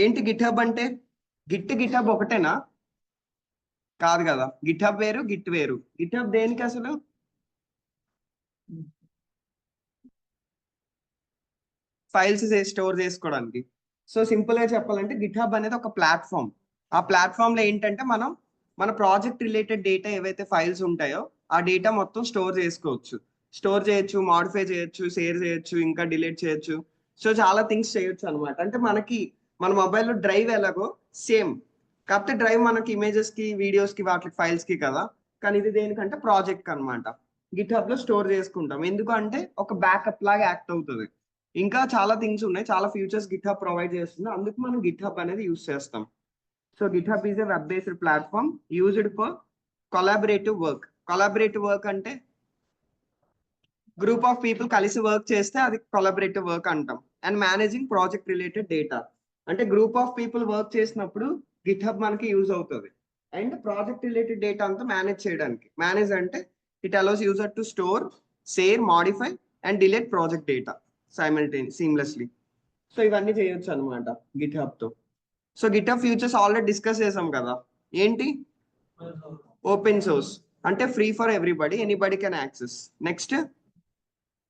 ఏంటి గిట్హబ్ అంటే? గిట్హబ్ ఒకటేనా? కాదు కదా, గిట్హబ్ వేరు గిట్ వేరు. గిట్హబ్ దేనికి అసలు? ఫైల్స్ స్టోర్ చేసుకోవడానికి. సో సింపుల్ గా చెప్పాలంటే గిట్హబ్ అనేది ఒక ప్లాట్ఫామ్. ఆ ప్లాట్ఫామ్ లో ఏంటంటే మనం మన ప్రాజెక్ట్ రిలేటెడ్ డేటా ఏవైతే ఫైల్స్ ఉంటాయో ఆ డేటా మొత్తం స్టోర్ చేసుకోవచ్చు. స్టోర్ చేయొచ్చు, మాడిఫై చేయొచ్చు, షేర్ చేయొచ్చు, ఇంకా డిలీట్ చేయొచ్చు. సో చాలా థింగ్స్ చేయొచ్చు అనమాట. అంటే మనకి మన మొబైల్లో డ్రైవ్ ఎలాగో సేమ్, కాకపోతే డ్రైవ్ మనకి ఇమేజెస్ కి, వీడియోస్ కి, వాటి ఫైల్స్ కి కదా. కానీ ఇది దేనికంటే ప్రాజెక్ట్ అనమాట. గిట్హబ్ లో స్టోర్ చేసుకుంటాం. ఎందుకు అంటే ఒక బ్యాకప్ లాగా యాక్ట్ అవుతుంది. ఇంకా చాలా థింగ్స్ ఉన్నాయి, చాలా ఫ్యూచర్స్ గిట్హబ్ ప్రొవైడ్ చేస్తుంది. అందుకు మనం గిట్హబ్ అనేది యూస్ చేస్తాం. So GitHub is a web based platform used for collaborative work. Collaborative work అంటే గ్రూప్ ఆఫ్ పీపుల్ కలిసి వర్క్ చేస్తే అది కొలాబరేటివ్ వర్క్ అంటాం. And managing project related data అంటే గ్రూప్ ఆఫ్ పీపుల్ వర్క్ చేసినప్పుడు గిట్హబ్ మనకి యూజ్ అవుతుంది. అండ్ ప్రాజెక్ట్ రిలేటెడ్ డేటా అంతా మేనేజ్ చేయడానికి. మేనేజ్ అంటే it allows user to store, share, modify and delete project data seamlessly. So ఇవన్నీ చేయొచ్చు అనమాట గిట్హబ్ తో. So GitHub futures already discuss చేసాం కదా. ఏంటి? ఓపెన్ సోర్స్ అంటే free for everybody, anybody can access. Next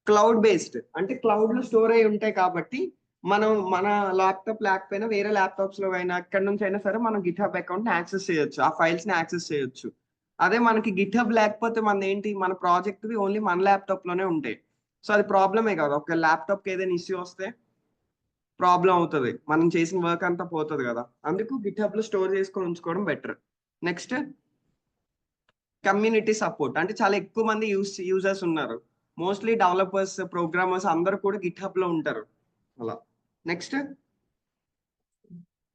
cloud based అంటే క్లౌడ్ లో స్టోర్ అయి ఉంటాయి కాబట్టి మనం మన ల్యాప్టాప్ లేకపోయినా వేరే ల్యాప్టాప్స్ లో అయినా ఎక్కడి నుంచి అయినా సరే మనం గిట్హబ్ అకౌంట్ ని యాక్సెస్ చేయొచ్చు, ఆ ఫైల్స్ ని యాక్సెస్ చేయొచ్చు. అదే మనకి గిట్హబ్ లేకపోతే మన ఏంటి, మన ప్రాజెక్ట్ ఓన్లీ మన ల్యాప్టాప్ లోనే ఉంటాయి. సో అది ప్రాబ్లమే కదా, ఒక ల్యాప్టాప్ కి ఏదైనా ఇష్యూ వస్తే ప్రాబ్లం అవుతుంది, మనం చేసిన వర్క్ అంతా పోతుంది కదా. అందుకు గిట్హబ్ లో స్టోర్ చేసుకొని ఉంచుకోవడం బెటర్. నెక్స్ట్ కమ్యూనిటీ సపోర్ట్ అంటే చాలా ఎక్కువ మంది యూజర్స్ ఉన్నారు. మోస్ట్లీ డెవలపర్స్, ప్రోగ్రామర్స్ అందరూ కూడా గిట్హబ్ లో ఉంటారు అలా. నెక్స్ట్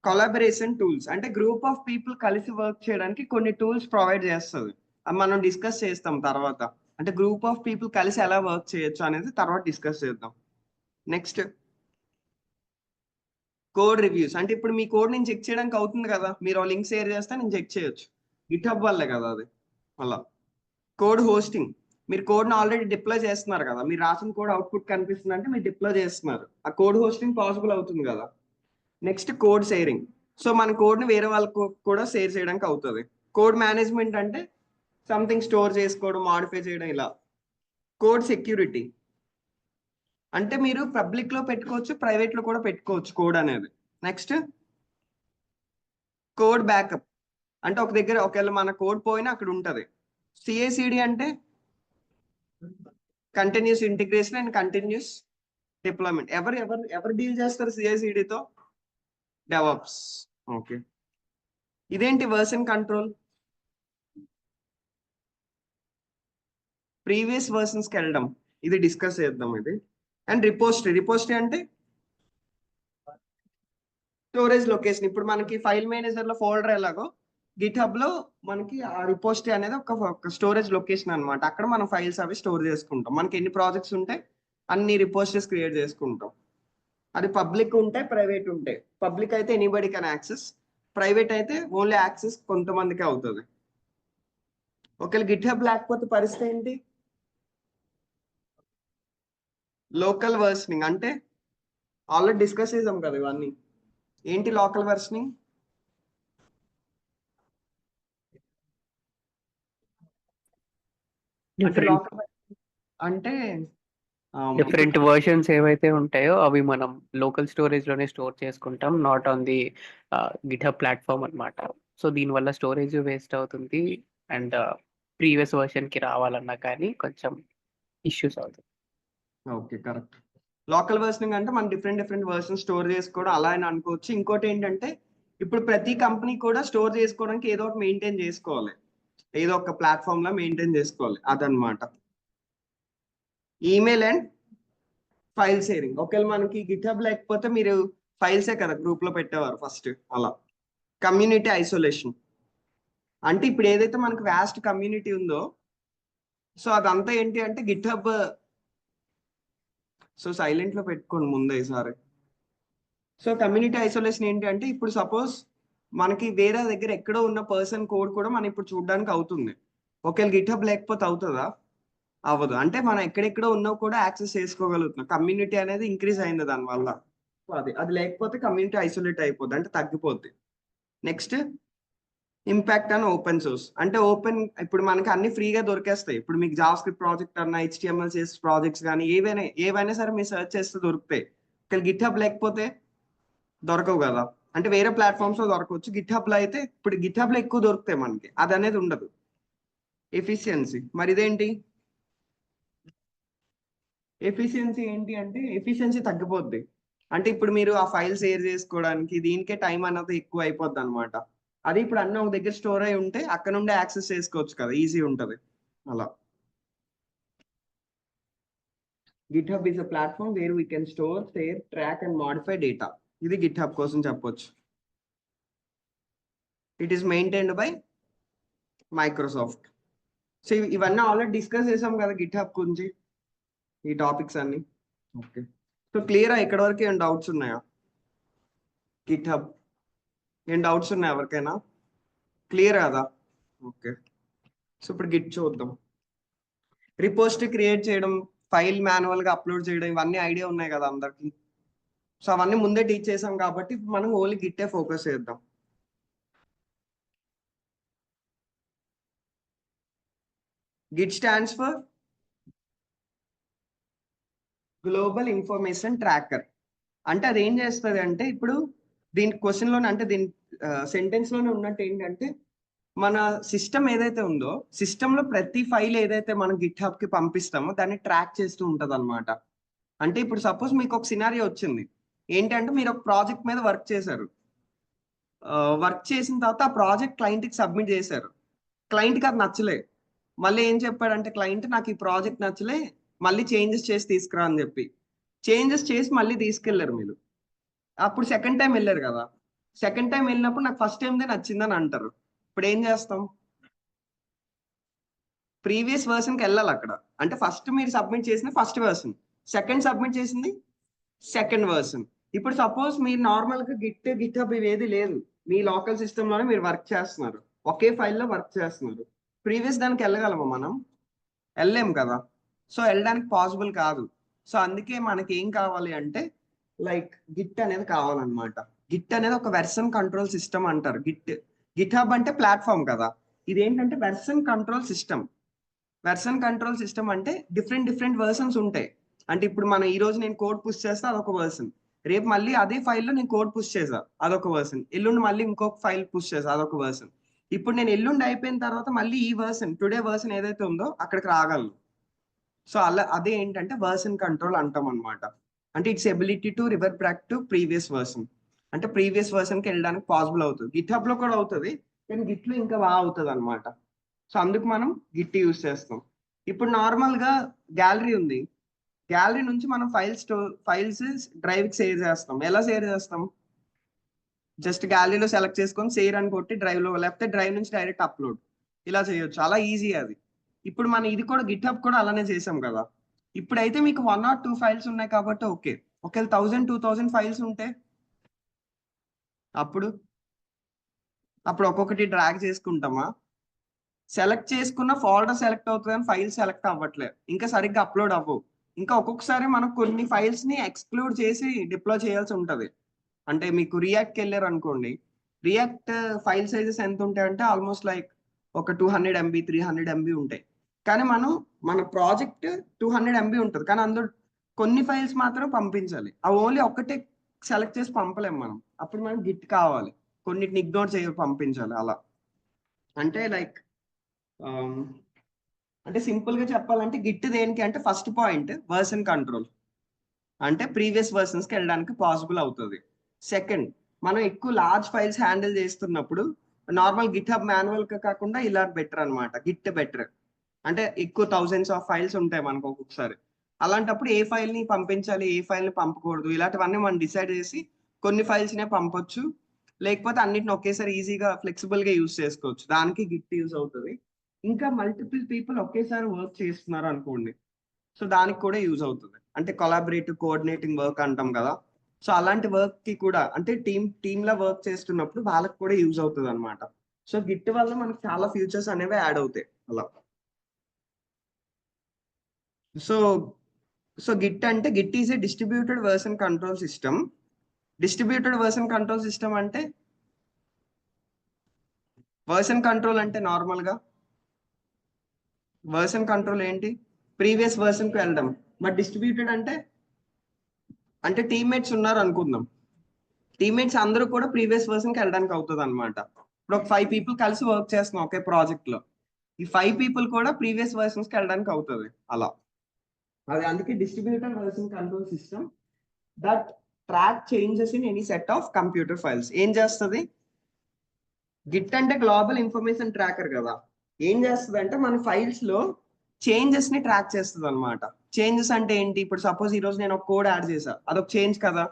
కొలాబరేషన్ టూల్స్ అంటే గ్రూప్ ఆఫ్ పీపుల్ కలిసి వర్క్ చేయడానికి కొన్ని టూల్స్ ప్రొవైడ్ చేస్తుంది. అది మనం డిస్కస్ చేస్తాం తర్వాత. అంటే గ్రూప్ ఆఫ్ పీపుల్ కలిసి ఎలా వర్క్ చేయొచ్చు అనేది తర్వాత డిస్కస్ చేద్దాం. నెక్స్ట్ కోడ్ రివ్యూస్ అంటే ఇప్పుడు మీ కోడ్ నేను చెక్ చేయడానికి అవుతుంది కదా, మీరు లింక్ షేర్ చేస్తే నేను చెక్ చేయొచ్చు. గిట్హబ్ వల్లే కదా అది. అలా కోడ్ హోస్టింగ్, మీరు కోడ్ని ఆల్రెడీ డిప్లాయ్ చేస్తున్నారు కదా, మీరు రాసిన కోడ్ అవుట్పుట్ కనిపిస్తుంది అంటే మీరు డిప్లాయ్ చేస్తున్నారు, ఆ కోడ్ హోస్టింగ్ పాసిబుల్ అవుతుంది కదా. నెక్స్ట్ కోడ్ షేరింగ్, సో మన కోడ్ని వేరే వాళ్ళకు కూడా షేర్ చేయడానికి అవుతుంది. కోడ్ మేనేజ్మెంట్ అంటే సంథింగ్ స్టోర్ చేసుకోవడం, మాడిఫై చేయడం ఇలా. కోడ్ సెక్యూరిటీ అంటే మీరు పబ్లిక్ లో పెట్టుకోవచ్చు, ప్రైవేట్ లో కూడా పెట్టుకోవచ్చు కోడ్ అనేది. నెక్స్ట్ కోడ్ బ్యాకప్ అంటే ఒక దగ్గర ఒకవేళ మన కోడ్ పోయినా అక్కడ ఉంటది. సిఏసిడి అంటే continuous integration and continuous deployment. ఎవరు డీల్ చేస్తారు సిఐసిడితో? డెవాప్స్. ఓకే. ఇదేంటి వర్షన్ కంట్రోల్? ప్రీవియస్ వర్షన్స్ కి వెళ్ళడం, ఇది డిస్కస్ చేద్దాం ఇది. అండ్ రిపోజిటరీ అంటే స్టోరేజ్ లొకేషన్. ఇప్పుడు మనకి ఫైల్ మేనేజర్ లో ఫోల్డర్ ఎలాగో గిట్హబ్ లో మనకి ఆ రిపోజిటరీ అనేది ఒక స్టోరేజ్ లొకేషన్ అనమాట. అక్కడ మనం ఫైల్స్ అవి స్టోర్ చేసుకుంటాం. మనకి ఎన్ని ప్రాజెక్ట్స్ ఉంటాయి అన్ని రిపోజిటరీస్ క్రియేట్ చేసుకుంటాం. అది పబ్లిక్ ఉంటాయి, ప్రైవేట్ ఉంటాయి. పబ్లిక్ అయితే ఎనీబడి కెన్ యాక్సెస్, ప్రైవేట్ అయితే ఓన్లీ యాక్సెస్ కొంతమందికి అవుతుంది. ఒకవేళ గిట్హబ్ లేకపోతే పరిస్థితి ఏంటి? లోకల్ వర్షనింగ్ అంటే ఆల్రెడీ డిస్కస్ చేసాం కదా ఇవన్నీ. ఏంటి లోకల్ వర్షనింగ్? అంటే లోకల్ అంటే డిఫరెంట్ వర్షన్స్ ఏవైతే ఉంటాయో అవి మనం లోకల్ స్టోరేజ్ లోనే స్టోర్ చేసుకుంటాం, not on the GitHub platform అన్నమాట. సో దీనివల్ల స్టోరేజ్ వేస్ట్ అవుతుంది అండ్ ప్రీవియస్ వర్షన్ కి రావాలన్నా కానీ కొంచెం ఇష్యూస్ అవుతుంది. Okay, correct. లోకల్ వర్షనింగ్ అంటే మనం డిఫరెంట్ వర్షన్ స్టోర్ చేసుకోవడం అలా అని అనుకోవచ్చు. ఇంకోటి ఏంటంటే ఇప్పుడు ప్రతి కంపెనీ కూడా స్టోర్ చేసుకోవడానికి ఏదో ఒకటి మెయింటైన్ చేసుకోవాలి, ఏదో ఒక ప్లాట్ఫామ్ లో మెయింటైన్ చేసుకోవాలి, అదనమాట. ఈమెయిల్ అండ్ ఫైల్ షేరింగ్, ఒకవేళ మనకి గిట్హబ్ లేకపోతే మీరు ఫైల్సే కదా గ్రూప్ లో పెట్టేవారు ఫస్ట్ అలా. కమ్యూనిటీ ఐసోలేషన్ అంటే ఇప్పుడు ఏదైతే మనకి వ్యాస్ట్ కమ్యూనిటీ ఉందో సో అదంతా ఏంటి అంటే గిట్హబ్. సో సైలెంట్ లో పెట్టుకోండి ముందే ఈసారి. సో కమ్యూనిటీ ఐసోలేషన్ ఏంటి అంటే ఇప్పుడు సపోజ్ మనకి వేరే దగ్గర ఎక్కడో ఉన్న పర్సన్ కోడ్ కూడా మనం ఇప్పుడు చూడడానికి అవుతుంది. ఒకవేళ గిట్హబ్ లేకపోతే అవుతుందా? అవ్వదు. అంటే మనం ఎక్కడెక్కడో ఉన్నవి కూడా యాక్సెస్ చేసుకోగలుగుతున్నాం. కమ్యూనిటీ అనేది ఇంక్రీజ్ అయింది దానివల్ల. అది లేకపోతే కమ్యూనిటీ ఐసోలేట్ అయిపోద్ది, అంటే తగ్గిపోద్ది. Next impact on open source. అంటే ఇప్పుడు మనకి అన్ని ఫ్రీగా దొరికేస్తాయి. ఇప్పుడు మీకు జావా స్క్రిప్ట్ ప్రాజెక్ట్ అన్న, HTML CSS ప్రాజెక్ట్స్ కానీ ఏవైనా సరే మీరు సెర్చ్ చేస్తే దొరుకుతాయి. ఇక్కడ గిట్ హబ్ లేకపోతే దొరకవు కదా. అంటే వేరే ప్లాట్ఫామ్స్ లో దొరకవచ్చు, గిట్ హబ్ లో అయితే ఇప్పుడు గిట్ హబ్ లో ఎక్కువ దొరుకుతాయి మనకి, అది అనేది ఉండదు. ఎఫిషియన్సీ, మరి ఇదేంటి ఎఫిషియన్సీ ఏంటి అంటే ఎఫిషియన్సీ తగ్గిపోద్ది. అంటే ఇప్పుడు మీరు ఆ ఫైల్ షేర్ చేసుకోవడానికి దీనికే టైం అన్నది ఎక్కువ అయిపోద్ది అనమాట. అది ఇప్పుడు అన్న ఒక దగ్గర స్టోర్ అయి ఉంటే అక్కడ నుండే యాక్సెస్ చేసుకోవచ్చు కదా, ఈజీ ఉంటది అలా. GitHub is a platform where we can store, share, track and modify data. ఇది GitHub కోసం చెప్పొచ్చు. It is maintained by Microsoft. So ఇవన్నీ ఆల్రెడీ డిస్కస్ చేసాం కదా GitHub గురించి, ఈ టాపిక్స్ అన్ని. ఓకే, సో క్లియరా? ఇక్కడ వరకు ఏం డౌట్స్ ఉన్నాయా? GitHub ఏం డౌట్స్ ఉన్నాయా ఎవరికైనా? క్లియర్ కదా? ఓకే, సో ఇప్పుడు గిట్ చూద్దాం. రిపోజిటరీ క్రియేట్ చేయడం, ఫైల్ మాన్యువల్ గా అప్లోడ్ చేయడం, ఇవన్నీ ఐడియా ఉన్నాయి కదా అందరికి. సో అవన్నీ ముందే టీచ్ చేసాం కాబట్టి మనం ఓన్లీ గిట్టే ఫోకస్ చేద్దాం. Git stands for global information tracker. అంటే అది ఏం చేస్తుంది అంటే, ఇప్పుడు దీని క్వశ్చన్ లోనే, అంటే దీని సెంటెన్స్ లోనే ఉన్నట్టు ఏంటంటే, మన సిస్టమ్ ఏదైతే ఉందో, సిస్టమ్ లో ప్రతి ఫైల్ ఏదైతే మనం గిట్ హబ్ కి పంపిస్తామో దాన్ని ట్రాక్ చేస్తూ ఉంటది అనమాట. అంటే ఇప్పుడు సపోజ్ మీకు ఒక సినారియో వచ్చింది ఏంటంటే, మీరు ఒక ప్రాజెక్ట్ మీద వర్క్ చేశారు. వర్క్ చేసిన తర్వాత ఆ ప్రాజెక్ట్ క్లయింట్ కి సబ్మిట్ చేశారు. క్లయింట్ కి అది నచ్చలే. మళ్ళీ ఏం చెప్పాడంటే క్లయింట్, నాకు ఈ ప్రాజెక్ట్ నచ్చలే, మళ్ళీ చేంజెస్ చేసి తీసుకురా అని చెప్పి చేంజెస్ చేసి మళ్ళీ తీసుకెళ్లారు మీరు. అప్పుడు సెకండ్ టైం వెళ్ళారు కదా. సెకండ్ టైం వెళ్ళినప్పుడు నాకు ఫస్ట్ టైందే నచ్చిందని అంటారు. ఇప్పుడు ఏం చేస్తాం? ప్రీవియస్ వర్షన్ కి వెళ్ళాలి అక్కడ. అంటే ఫస్ట్ మీరు సబ్మిట్ చేసిన ఫస్ట్ వర్షన్, సెకండ్ సబ్మిట్ చేసింది సెకండ్ వర్షన్. ఇప్పుడు సపోజ్ మీరు నార్మల్ గా గిట్ హబ్ ఇవేది లేదు, మీ లోకల్ సిస్టమ్ లోనే మీరు వర్క్ చేస్తున్నారు, ఒకే ఫైల్లో వర్క్ చేస్తున్నారు. ప్రీవియస్ దానికి వెళ్ళగలమా మనం? వెళ్ళలేం కదా. సో వెళ్ళడానికి పాసిబుల్ కాదు. సో అందుకే మనకి ఏం కావాలి అంటే, లైక్ గిట్ అనేది కావాలన్నమాట. గిట్ అనేది ఒక వెర్షన్ కంట్రోల్ సిస్టమ్ అంటారు. గిట్ హబ్ అంటే ప్లాట్ఫామ్ కదా, ఇది ఏంటంటే version control system. Version control system అంటే డిఫరెంట్ వర్షన్స్ ఉంటాయి. అంటే ఇప్పుడు మనం ఈ రోజు నేను కోడ్ పుష్ చేస్తే అదొక వర్షన్, రేపు మళ్ళీ అదే ఫైల్లో నేను కోడ్ పుష్ చేసా అదొక వర్షన్, ఎల్లుండి మళ్ళీ ఇంకొక ఫైల్ పుష్ చేసా అదొక వర్షన్. ఇప్పుడు నేను ఎల్లుండి అయిపోయిన తర్వాత మళ్ళీ ఈ వర్షన్, టుడే వర్షన్ ఏదైతే ఉందో అక్కడికి రాగలను. సో అదే ఏంటంటే వర్షన్ కంట్రోల్ అంటాం అనమాట. అంటే it's ability to river back to previous version. అంటే ప్రీవియస్ వర్షన్ కి వెళ్ళడానికి పాసిబుల్ అవుతుంది. గిట్ హబ్ లో కూడా అవుతుంది, కానీ గిట్ లో ఇంకా బాగా అవుతుంది అనమాట. సో అందుకు మనం గిట్ యూస్ చేస్తాం. ఇప్పుడు నార్మల్ గా గ్యాలరీ ఉంది, గ్యాలరీ నుంచి మనం ఫైల్స్ డ్రైవ్ కి సేవ్ చేస్తాం. ఎలా సేవ్ చేస్తాం? జస్ట్ గ్యాలరీలో సెలెక్ట్ చేసుకొని సేవ్ అని కొట్టి డ్రైవ్ లో, లేకపోతే డ్రైవ్ నుంచి డైరెక్ట్ అప్లోడ్, ఇలా చేయొచ్చు. అలా ఈజీ అది. ఇప్పుడు మనం ఇది కూడా గిట్ హబ్ కూడా అలానే చేసాం కదా. ఇప్పుడైతే మీకు 1 or 2 ఫైల్స్ ఉన్నాయి కాబట్టి ఓకే. ఒకవేళ 1000-2000 ఫైల్స్ ఉంటే అప్పుడు ఒక్కొక్కటి డ్రాగ్ చేసుకుంటామా? సెలెక్ట్ చేసుకున్న ఫోల్డర్ సెలెక్ట్ అవుతుంది కానీ ఫైల్ సెలెక్ట్ అవ్వట్లేదు, ఇంకా సరిగ్గా అప్లోడ్ అవ్వవు. ఇంకా ఒక్కొక్కసారి మనం కొన్ని ఫైల్స్ ని ఎక్స్క్లూడ్ చేసి డిప్లాయ్ చేయాల్సి ఉంటది. అంటే మీకు రియాక్ట్కి వెళ్ళారు అనుకోండి, రియాక్ట్ ఫైల్ సైజెస్ ఎంత ఉంటాయంటే ఆల్మోస్ట్ లైక్ ఒక 200 MB 300 MB ఉంటాయి. కానీ మన ప్రాజెక్ట్ 200 MB ఉంటుంది, కానీ అందులో కొన్ని ఫైల్స్ మాత్రం పంపించాలి. అవి ఓన్లీ ఒక్కటే సెలెక్ట్ చేసి పంపలేము మనం. అప్పుడు మనకి గిట్ కావాలి, కొన్నిటిని ఇగ్నోర్ చేయ పంపించాలి అలా. అంటే లైక్ అంటే సింపుల్ గా చెప్పాలంటే గిట్ దేనికి అంటే, ఫస్ట్ పాయింట్ వర్షన్ కంట్రోల్, అంటే ప్రీవియస్ వర్షన్స్ కి వెళ్ళడానికి పాసిబుల్ అవుతుంది. సెకండ్, మనం ఎక్కువ లార్జ్ ఫైల్స్ హ్యాండిల్ చేస్తున్నప్పుడు నార్మల్ గిట్ హబ్ మాన్యువల్ గా కాకుండా ఇలా బెటర్ అనమాట. Git better. అంటే ఎక్కువ థౌసండ్స్ ఆఫ్ ఫైల్స్ ఉంటాయి మనకు ఒక్కొక్కసారి. అలాంటప్పుడు ఏ ఫైల్ ని పంపించాలి, ఏ ఫైల్ ని పంపకూడదు, ఇలాంటివన్నీ మనం డిసైడ్ చేసి కొన్ని ఫైల్స్ నే పంపొచ్చు, లేకపోతే అన్నిటిని ఒకేసారి ఈజీగా ఫ్లెక్సిబుల్ గా యూస్ చేసుకోవచ్చు. దానికి గిట్ యూస్ అవుతుంది. ఇంకా మల్టిపుల్ పీపుల్ ఒకేసారి వర్క్ చేస్తున్నారు అనుకోండి, సో దానికి కూడా యూజ్ అవుతుంది. అంటే కొలాబరేటివ్ కోఆర్డినేటింగ్ వర్క్ అంటాం కదా. సో అలాంటి వర్క్ కి కూడా, అంటే టీమ్ లా వర్క్ చేస్తున్నప్పుడు వాళ్ళకి కూడా యూజ్ అవుతుంది అనమాట. సో గిట్ వల్ల మనకి చాలా ఫ్యూచర్స్ అనేవి యాడ్ అవుతాయి అలా. సో గిట్ అంటే Git is a distributed version control system distributed version control system అంటే వర్షన్ కంట్రోల్ అంటే నార్మల్ గా వర్షన్ కంట్రోల్ ఏంటి, ప్రీవియస్ వర్షన్ కు వెళ్ళడం. బట్ డిస్ట్రిబ్యూటెడ్ అంటే టీమ్మేట్స్ ఉన్నారు అనుకుందాం, టీమ్మేట్స్ అందరూ కూడా ప్రీవియస్ వర్షన్ కి వెళ్ళడానికి అవుతుంది అనమాట. ఇప్పుడు ఒక 5 people కలిసి వర్క్ చేస్తున్నాం ఒకే ప్రాజెక్ట్ లో, ఈ 5 people కూడా ప్రీవియస్ వర్షన్స్ కి వెళ్ళడానికి అవుతుంది అలా. అది అందుకే distributed version control system that track changes in any set of computer files. ఏం చేస్తుంది, గిట్ అంటే గ్లోబల్ ఇన్ఫర్మేషన్ ట్రాకర్ కదా, ఏం చేస్తుంది అంటే మన ఫైల్స్ లో చేంజెస్ ని ట్రాక్ చేస్తుంది అనమాట. చేంజెస్ అంటే ఏంటి, ఇప్పుడు సపోజ్ ఈ రోజు నేను ఒక కోడ్ యాడ్ చేసా, అదొక చేంజ్ కదా.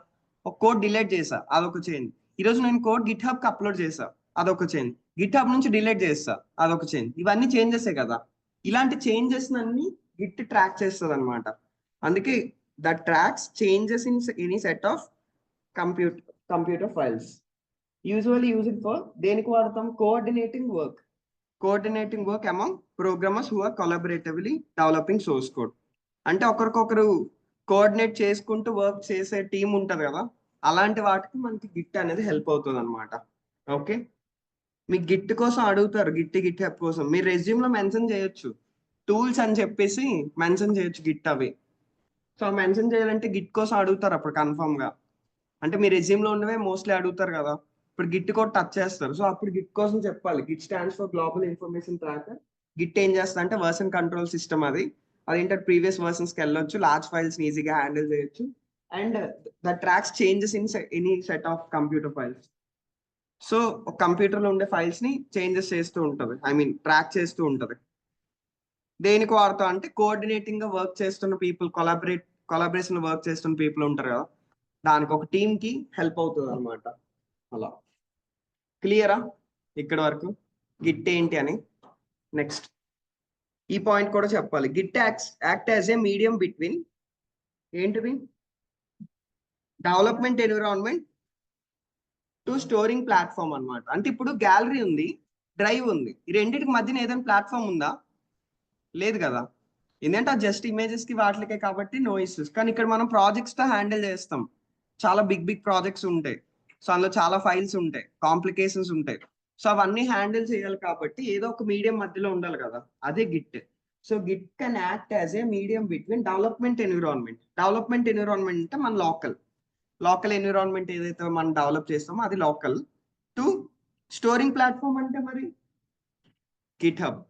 ఒక కోడ్ డిలీట్ చేసా, అదొక చేంజ్. ఈ రోజు నేను కోడ్ గిట్ హబ్ కి అప్లోడ్ చేసా, అదొక చేంజ్. గిట్ హబ్ నుంచి డిలీట్ చేస్తా, అదొక చేంజ్. ఇవన్నీ చేంజెసే కదా. ఇలాంటి చేంజెస్ అన్ని గిట్ ట్రాక్ చేస్తుంది అనమాట. అందుకే that tracks changes in any set of computer files. Usually use it for దేనికి వాడతాం, coordinating work among programmers who are collaboratively developing source code. అంటే ఒకరికొకరు కోఆర్డినేట్ చేసుకుంటూ వర్క్ చేసే టీం ఉంటది కదా, అలాంటి వాటికి మనకి గిట్ అనేది హెల్ప్ అవుతుంది అనమాట. ఓకే, మీకు గిట్ కోసం అడుగుతారు, గిట్ హెల్ప్ కోసం మీరు రెజ్యూమ్ లో మెన్షన్ చేయొచ్చు, టూల్స్ అని చెప్పేసి మెన్షన్ చేయొచ్చు గిట్ అవి. సో మెన్షన్ చేయాలంటే గిట్ కోసం అడుగుతారు అప్పుడు కన్ఫర్మ్ గా. అంటే మీ రెజ్యూమ్ లో ఉన్నవే మోస్ట్లీ అడుగుతారు కదా, ఇప్పుడు గిట్ కూడా టచ్ చేస్తారు. సో అప్పుడు గిట్ కోసం చెప్పాలి, Git stands for global information tracker. Git ఏం చేస్తుంది అంటే వర్షన్ కంట్రోల్ సిస్టమ్. అదేంటంటే ప్రీవియస్ వర్షన్స్ కి వెళ్ళొచ్చు, లార్జ్ ఫైల్స్ ని ఈజీగా హ్యాండిల్ చేయొచ్చు, and the tracks changes in any set of computer files. So ఒక కంప్యూటర్ లో ఉండే ఫైల్స్ ని చేంజెస్ చేస్తూ ఉంటది, ట్రాక్ చేస్తూ ఉంటది. దేనికి వాడతాం అంటే కోఆర్డినేటింగ్ గా వర్క్ చేస్తున్న పీపుల్, కొలాబరేషన్ వర్క్ చేస్తున్న పీపుల్ ఉంటారు కదా, దానికి ఒక టీమ్ కి హెల్ప్ అవుతుంది అనమాట. అలా క్లియరా ఇక్కడ వరకు గిట్ ఏంటి అని. నెక్స్ట్ ఈ పాయింట్ కూడా చెప్పాలి, git act as a medium between ఏంటిది, development environment to storing platform అన్నమాట. అంటే ఇప్పుడు గ్యాలరీ ఉంది, డ్రైవ్ ఉంది, ఈ రెండింటికి మధ్యన ఏదైనా ప్లాట్ఫామ్ ఉందా, లేదు కదా. ఎందుకంటే ఆ జస్ట్ ఇమేజెస్ కి వాటికే కాబట్టి నో ఇష్యూస్. కానీ ఇక్కడ మనం ప్రాజెక్ట్స్ తో హ్యాండిల్ చేస్తాం, చాలా బిగ్ ప్రాజెక్ట్స్ ఉంటాయి. సో అందులో చాలా ఫైల్స్ ఉంటాయి, కాంప్లికేషన్స్ ఉంటాయి. సో అవన్నీ హ్యాండిల్ చేయాలి కాబట్టి ఏదో ఒక మీడియం మధ్యలో ఉండాలి కదా, అదే Git. So Git can act as a medium between development environment అంటే మన లోకల్ ఎన్విరాన్మెంట్ ఏదైతే మనం డెవలప్ చేస్తామో అది లోకల్, టు స్టోరింగ్ ప్లాట్ఫామ్ అంటే మరి గిట్ హబ్.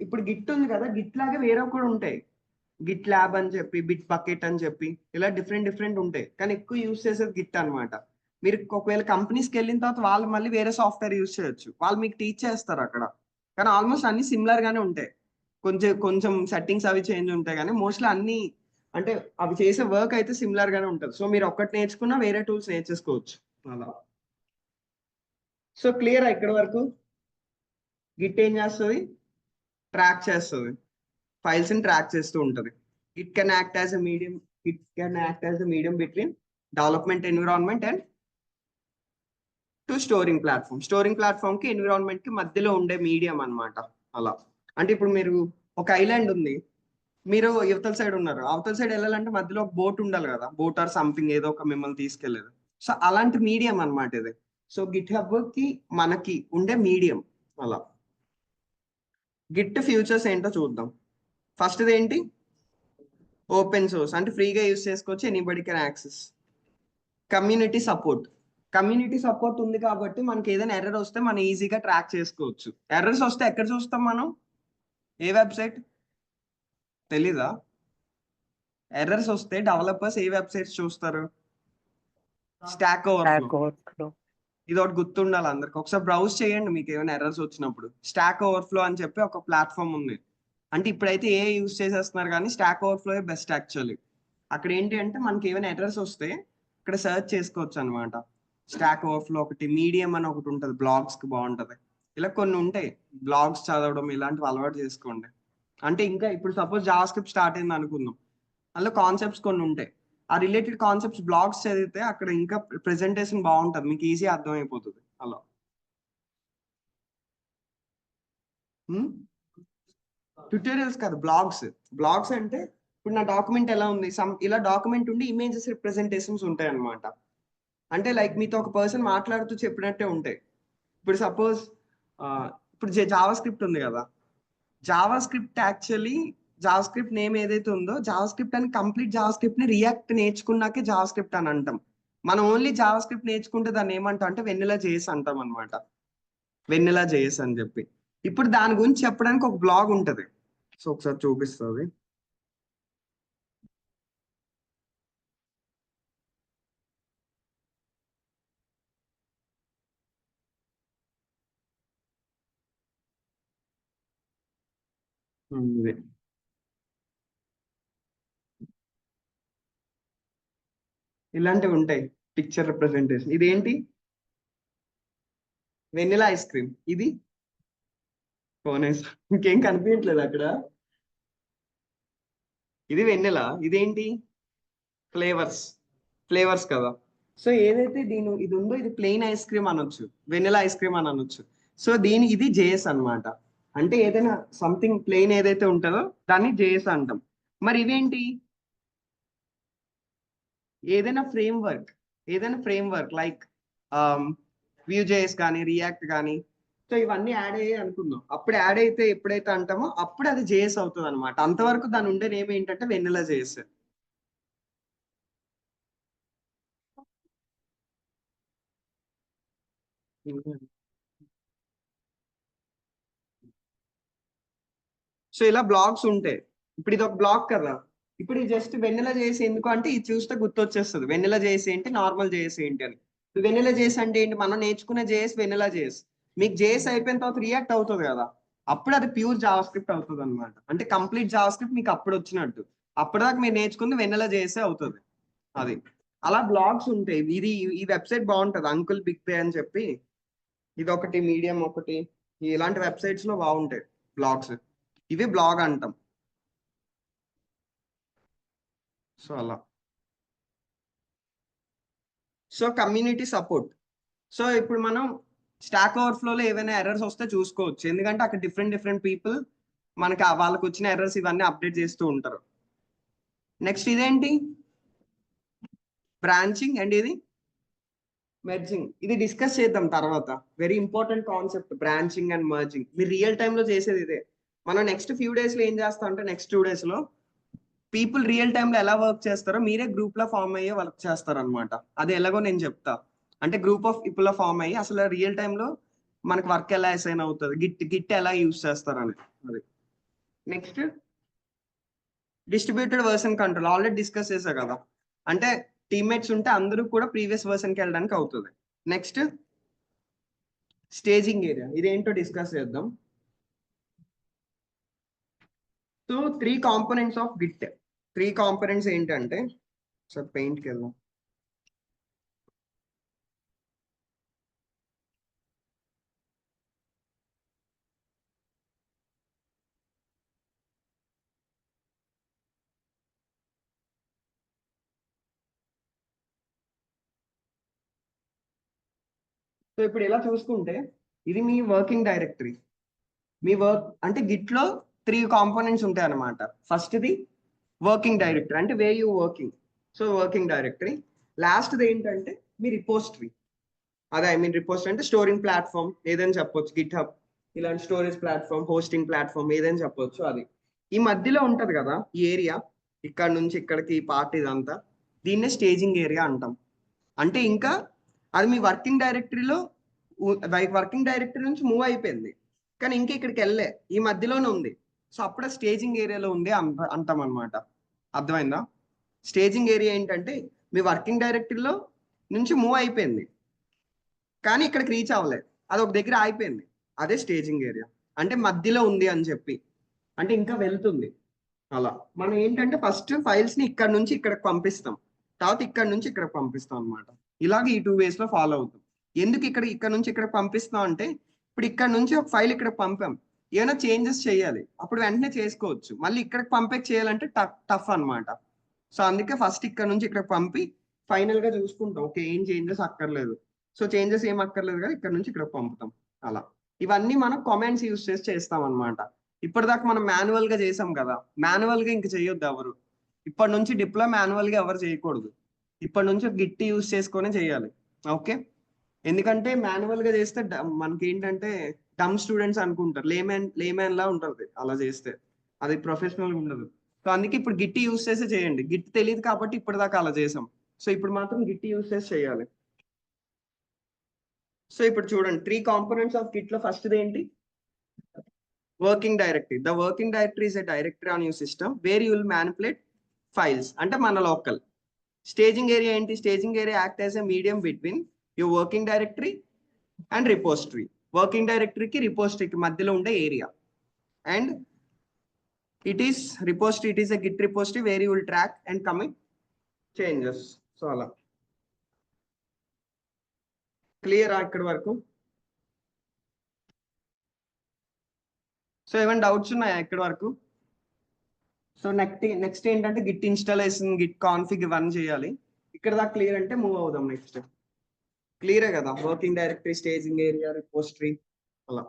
ఇప్పుడు గిట్ ఉంది కదా, గిట్ లాగే వేరే కూడా ఉంటాయి, గిట్ ల్యాబ్ అని చెప్పి, బిట్ బకెట్ అని చెప్పి, ఇలా డిఫరెంట్ ఉంటాయి. కానీ ఎక్కువ యూజ్ చేసేది గిట్ అనమాట. మీరు ఒకవేళ కంపెనీస్కి వెళ్ళిన తర్వాత వాళ్ళు మళ్ళీ వేరే సాఫ్ట్వేర్ యూజ్ చేయొచ్చు, వాళ్ళు మీకు టీచ్ చేస్తారు అక్కడ. కానీ ఆల్మోస్ట్ అన్ని సిమిలర్ గానే ఉంటాయి, కొంచెం సెట్టింగ్స్ అవి చేంజ్ ఉంటాయి, కానీ మోస్ట్లీ అన్ని అంటే అవి చేసే వర్క్ అయితే సిమిలర్ గానే ఉంటుంది. సో మీరు ఒక్కటి నేర్చుకున్నా వేరే టూల్స్ నేర్చేసుకోవచ్చు అలా. సో క్లియర్ ఇక్కడ వరకు, గిట్ ఏం చేస్తుంది, ట్రాక్ చేస్తుంది, ఫైల్స్ ని ట్రాక్ చేస్తూ ఉంటది. It can act as a medium between development environment and to storing platform కి ఎన్విరాన్మెంట్ కి మధ్యలో ఉండే మీడియం అన్నమాట అలా. అంటే ఇప్పుడు మీరు ఒక ఐలాండ్ ఉంది, మీరు యువతల సైడ్ ఉన్నారు, అవతల సైడ్ వెళ్ళాలంటే మధ్యలో ఒక బోట్ ఉండాలి కదా, బోట్ ఆర్ సంథింగ్ ఏదో ఒక మిమ్మల్ని తీసుకెళ్లేదు. సో అలాంటి మీడియం అన్నమాట ఇది. సో గిట్ హబ్ కి మనకి ఉండే మీడియం అలా. గిట్ ఫ్యూచర్స్ ఏంటో చూద్దాం. ఫస్ట్ ఏంటి, ఓపెన్ సోర్స్, అంటే ఫ్రీగా యూజ్ చేసుకోవచ్చు, anybody can access. Community support ఉంది కాబట్టి మనకి ఏదైనా ఎర్రర్ వస్తే మనం ఈజీగా ట్రాక్ చేసుకోవచ్చు. ఎర్రర్స్ వస్తే ఎక్కడ చూస్తాం మనం, ఏ వెబ్సైట్ తెలీదా, ఎర్రర్స్ వస్తే డెవలపర్స్ ఏ వెబ్సైట్స్ చూస్తారు, స్టాక్ ఓవర్ఫ్లో. ఇది ఒకటి గుర్తుండాలి అందరికి, ఒకసారి బ్రౌజ్ చేయండి మీకు ఏమైనా ఎర్రర్స్ వచ్చినప్పుడు. స్టాక్ ఓవర్ఫ్లో అని చెప్పి ఒక ప్లాట్ఫామ్ ఉంది. అంటే ఇప్పుడైతే ఏ యూజ్ చేసేస్తున్నారు కానీ స్టాక్ ఓవర్ఫ్లో బెస్ట్ యాక్చువల్లీ. అక్కడ ఏంటి అంటే మనకి ఏమైనా ఎర్రర్స్ వస్తే ఇక్కడ సెర్చ్ చేసుకోవచ్చు అనమాట. స్టాక్ ఓవర్ఫ్లో ఒకటి, మీడియం అని ఒకటి ఉంటుంది, బ్లాగ్స్ కి బాగుంటది. ఇలా కొన్ని ఉంటాయి, బ్లాగ్స్ చదవడం ఇలాంటివి అలవాటు చేసుకోండి. అంటే ఇంకా ఇప్పుడు సపోజ్ జావా స్క్రిప్ట్ స్టార్ట్ అయింది అనుకుందాం, అందులో కాన్సెప్ట్స్ కొన్ని ఉంటాయి, ఆ రిలేటెడ్ కాన్సెప్ట్స్ బ్లాగ్స్ చదివితే అక్కడ ఇంకా ప్రెజెంటేషన్ బాగుంటది, మీకు ఈజీ అర్థమైపోతుంది అలా. ట్యూటోరియల్స్ కాదు, బ్లాగ్స్ అంటే ఇప్పుడు నా డాక్యుమెంట్ ఎలా ఉంది, ఇలా డాక్యుమెంట్ ఉండి ఇమేజెస్ రిప్రజెంటేషన్స్ ఉంటాయి అన్నమాట. అంటే లైక్ మీతో ఒక పర్సన్ మాట్లాడుతూ చెప్పినట్టే ఉంటాయి. ఇప్పుడు సపోజ్ ఇప్పుడు జావా స్క్రిప్ట్ ఉంది కదా, Java script actually Java script name ఏదైతే ఉందో జావా స్క్రిప్ట్ అని కంప్లీట్ జావా స్క్రిప్ట్ ని రియాక్ట్ నేర్చుకున్నాకే జావా స్క్రిప్ట్ అని అంటాం. మనం ఓన్లీ జావా స్క్రిప్ట్ నేర్చుకుంటే దాన్ని ఏమంటాం అంటే వెన్నెలా జేఎస్ అంటాం అనమాట. వెన్నెలా జేఎస్ అని చెప్పి. ఇప్పుడు దాని గురించి చెప్పడానికి ఒక బ్లాగ్ ఉంటది, సో ఒకసారి చూపిస్తుంది. ఇలాంటివి ఉంటాయి పిక్చర్ రిప్రజెంటేషన్. ఇదేంటి, వెనిలా ఐస్ క్రీమ్. ఇది కోనేస్, ఇంకేం కనిపించట్లేదు అక్కడ. ఇది వెన్నెలా, ఇదేంటి ఫ్లేవర్స్, ఫ్లేవర్స్ కదా. సో ఏదైతే ఇది ఉందో ఇది ప్లెయిన్ ఐస్ క్రీమ్ అనొచ్చు, వెనిలా ఐస్ క్రీమ్ అని అనొచ్చు. సో ఇది జేఎస్ అన్నమాట. అంటే ఏదైనా సంథింగ్ ప్లెయిన్ ఏదైతే ఉంటుందో దాన్ని జేఎస్ అంటాం. మరి ఇవేంటి, ఏదైనా frame work like view JS కానీ రియాక్ట్ కానీ. సో ఇవన్నీ యాడ్ అయ్యాయి అనుకుందాం. అప్పుడు యాడ్ అయితే ఎప్పుడైతే అంటామో అప్పుడు అది జేఎస్ అవుతుంది అనమాట. అంతవరకు దాని ఉండే నేమ్ ఏంటంటే వెన్నెలా జేఎస్. సో ఇలా బ్లాగ్స్ ఉంటాయి. ఇప్పుడు ఇది ఒక బ్లాగ్ కదా, ఇప్పుడు ఇది జస్ట్ వెన్నెల చేసి ఎందుకు అంటే ఇది చూస్తే గుర్తొచ్చేస్తుంది వెన్నెల చేసి ఏంటి, నార్మల్ చేసి ఏంటి అని. వెన్నెల చేసి అంటే ఏంటి, మనం నేర్చుకునే జేఎస్ వెన్నెల చేసి. మీకు జేఎస్ అయిపోయిన తర్వాత రియాక్ట్ అవుతుంది కదా, అప్పుడు అది ప్యూర్ జావా స్క్రిప్ట్ అవుతుంది అనమాట. అంటే కంప్లీట్ జావా స్క్రిప్ట్ మీకు అప్పుడు వచ్చినట్టు. అప్పటిదాకా మీరు నేర్చుకుంది వెన్నెల చేసే అవుతుంది అది. అలా బ్లాగ్స్ ఉంటాయి. ఈ వెబ్సైట్ బాగుంటది, అంకుల్ బిగ్ బే అని చెప్పి. ఇది ఒకటి, మీడియం ఒకటి, ఇలాంటి వెబ్సైట్స్ లో బాగుంటాయి బ్లాగ్స్. ఇవి బ్లాగ్ అంటాం. సో అలా. So community support. సో ఇప్పుడు మనం స్టాక్ ఓవర్ఫ్లోలో ఏవైనా ఎర్రర్స్ వస్తే చూసుకోవచ్చు, ఎందుకంటే అక్కడ డిఫరెంట్ పీపుల్ మనకి వాళ్ళకి వచ్చిన ఎర్రర్స్ ఇవన్నీ అప్డేట్ చేస్తూ ఉంటారు. నెక్స్ట్ ఇదేంటి, బ్రాంచింగ్ అండ్ ఇది మెర్జింగ్. ఇది డిస్కస్ చేద్దాం తర్వాత. Very important concept branching and merging. మీరు రియల్ టైమ్ లో చేసేది ఇదే. మనం నెక్స్ట్ ఫ్యూ డేస్ లో ఏం చేస్తాం అంటే నెక్స్ట్ 2 days లో పీపుల్ రియల్ టైమ్ లో ఎలా వర్క్ చేస్తారో మీరే గ్రూప్ లో ఫామ్ అయ్యే వర్క్ చేస్తారు అనమాట. అది ఎలాగో నేను చెప్తా. అంటే గ్రూప్ ఆఫ్ పీపుల్ లో ఫామ్ అయ్యి అసలు రియల్ టైమ్ లో మనకి వర్క్ ఎలా అసైన్ అవుతుంది, గిట్ ఎలా యూస్ చేస్తారని. అది next distributed version control. Already discuss చేసా కదా, అంటే టీమ్మేట్స్ ఉంటే అందరూ కూడా ప్రీవియస్ వర్షన్ కి వెళ్ళడానికి అవుతుంది. నెక్స్ట్ స్టేజింగ్ ఏరియా, ఇదేంటో డిస్కస్ చేద్దాం. So 3 components of git. 3 components ఏంటంటే, సార్ పెయింట్కి వెళ్దాం. సో ఇప్పుడు ఇలా చూసుకుంటే ఇది మీ వర్కింగ్ డైరెక్టరీ. మీ వర్క్ అంటే గిట్ లో 3 కాంపోనెంట్స్ ఉంటాయి అనమాట. ఫస్ట్ది వర్కింగ్ డైరెక్టరీ, అంటే way you working. So working directory. లాస్ట్ది ఏంటంటే మీ రిపోజిటరీ. అదే ఐ మీన్ రిపోజిటరీ అంటే స్టోరింగ్ ప్లాట్ఫామ్ ఏదైనా చెప్పొచ్చు, గిట్ హబ్ ఇలాంటి స్టోరేజ్ ప్లాట్ఫామ్, హోస్టింగ్ ప్లాట్ఫామ్ ఏదైనా చెప్పొచ్చు. అది ఈ మధ్యలో ఉంటది కదా ఈ ఏరియా, ఇక్కడ నుంచి ఇక్కడికి ఈ పార్ట్ ఇదంతా, దీన్నే స్టేజింగ్ ఏరియా అంటాం. అంటే ఇంకా అది మీ వర్కింగ్ డైరెక్టరీలో వర్కింగ్ డైరెక్టరీ నుంచి మూవ్ అయిపోయింది, కానీ ఇంకా ఇక్కడికి వెళ్ళే ఈ మధ్యలోనే ఉంది. సో అప్పుడే స్టేజింగ్ ఏరియాలో ఉంది అంటాం అనమాట. అర్థమైందా? స్టేజింగ్ ఏరియా ఏంటంటే మీ వర్కింగ్ డైరెక్టరీలో నుంచి మూవ్ అయిపోయింది, కానీ ఇక్కడికి రీచ్ అవ్వలేదు, అది ఒక దగ్గర ఆగిపోయింది. అదే స్టేజింగ్ ఏరియా. అంటే మధ్యలో ఉంది అని చెప్పి, అంటే ఇంకా వెళ్తుంది. అలా మనం ఏంటంటే ఫస్ట్ ఫైల్స్ ని ఇక్కడ నుంచి ఇక్కడికి పంపిస్తాం, తర్వాత ఇక్కడ నుంచి ఇక్కడికి పంపిస్తాం అనమాట. ఇలాగ ఈ 2 ways లో ఫాలో అవుతాం. ఎందుకు ఇక్కడ నుంచి ఇక్కడ పంపిస్తాం అంటే, ఇప్పుడు ఇక్కడ నుంచి ఒక ఫైల్ ఇక్కడ పంపాం, ఏమైనా చేంజెస్ చేయాలి అప్పుడు వెంటనే చేసుకోవచ్చు. మళ్ళీ ఇక్కడికి పంపేక్ చేయాలంటే టఫ్ అన్నమాట. సో అందుకే ఫస్ట్ ఇక్కడ నుంచి ఇక్కడ పంపి ఫైనల్ గా చూసుకుంటాం, ఓకే ఏం చేంజెస్ అక్కర్లేదు, సో చేంజెస్ ఏం అక్కర్లేదు కదా ఇక్కడ నుంచి ఇక్కడ పంపుతాం. అలా ఇవన్నీ మనం కామెంట్స్ యూస్ చేసి చేస్తాం అనమాట. ఇప్పటిదాకా మనం మాన్యువల్ గా చేసాం కదా, మాన్యువల్ గా ఇంక చేయొద్దు ఎవరు. ఇప్పటి నుంచి డిప్లాయ్ మాన్యువల్ గా ఎవరు చేయకూడదు. ఇప్పటి నుంచి గిట్ యూస్ చేసుకొని చేయాలి. ఓకే, ఎందుకంటే మాన్యువల్ గా చేస్తే మనకి ఏంటంటే డమ్ స్టూడెంట్స్ అనుకుంటారు, లేమెన్ లా ఉంటుంది అలా చేస్తే, అది ప్రొఫెషనల్ ఉండదు. సో అందుకే ఇప్పుడు గిట్ యూస్ చేసి చేయండి. గిట్ తెలియదు కాబట్టి ఇప్పటిదాకా అలా చేసాం. సో ఇప్పుడు మాత్రం గిట్ యూస్ చేసి చేయాలి. సో ఇప్పుడు చూడండి 3 కాంపోనెంట్స్ ఆఫ్ గిట్ లో ఫస్ట్ ఏంటి, working directory. The working directory is a directory on your system where you will manipulate files, అంటే మన లోకల్. స్టేజింగ్ ఏరియా ఏంటి, staging area act as a medium between your working directory and repository. Working డైరెక్టరీకి రిపోజిటరీకి మధ్యలో ఉండే ఏరియా. And it is repository, it is a git repository where you will track and commit changes. So అలా clear ఇక్కడి వరకు. So ఏమైనా doubts ఉన్నాయా ఇక్కడి వరకు? సో నెక్స్ట్ ఏంటంటే గిట్ ఇన్స్టాలేషన్, గిట్ కాన్ఫిగ్ ఇవన్నీ చేయాలి. ఇక్కడ దాకా క్లియర్ అంటే మూవ్ అవుదాం నెక్స్ట్. క్లియరే కదా, working directory, staging area, repository అలా.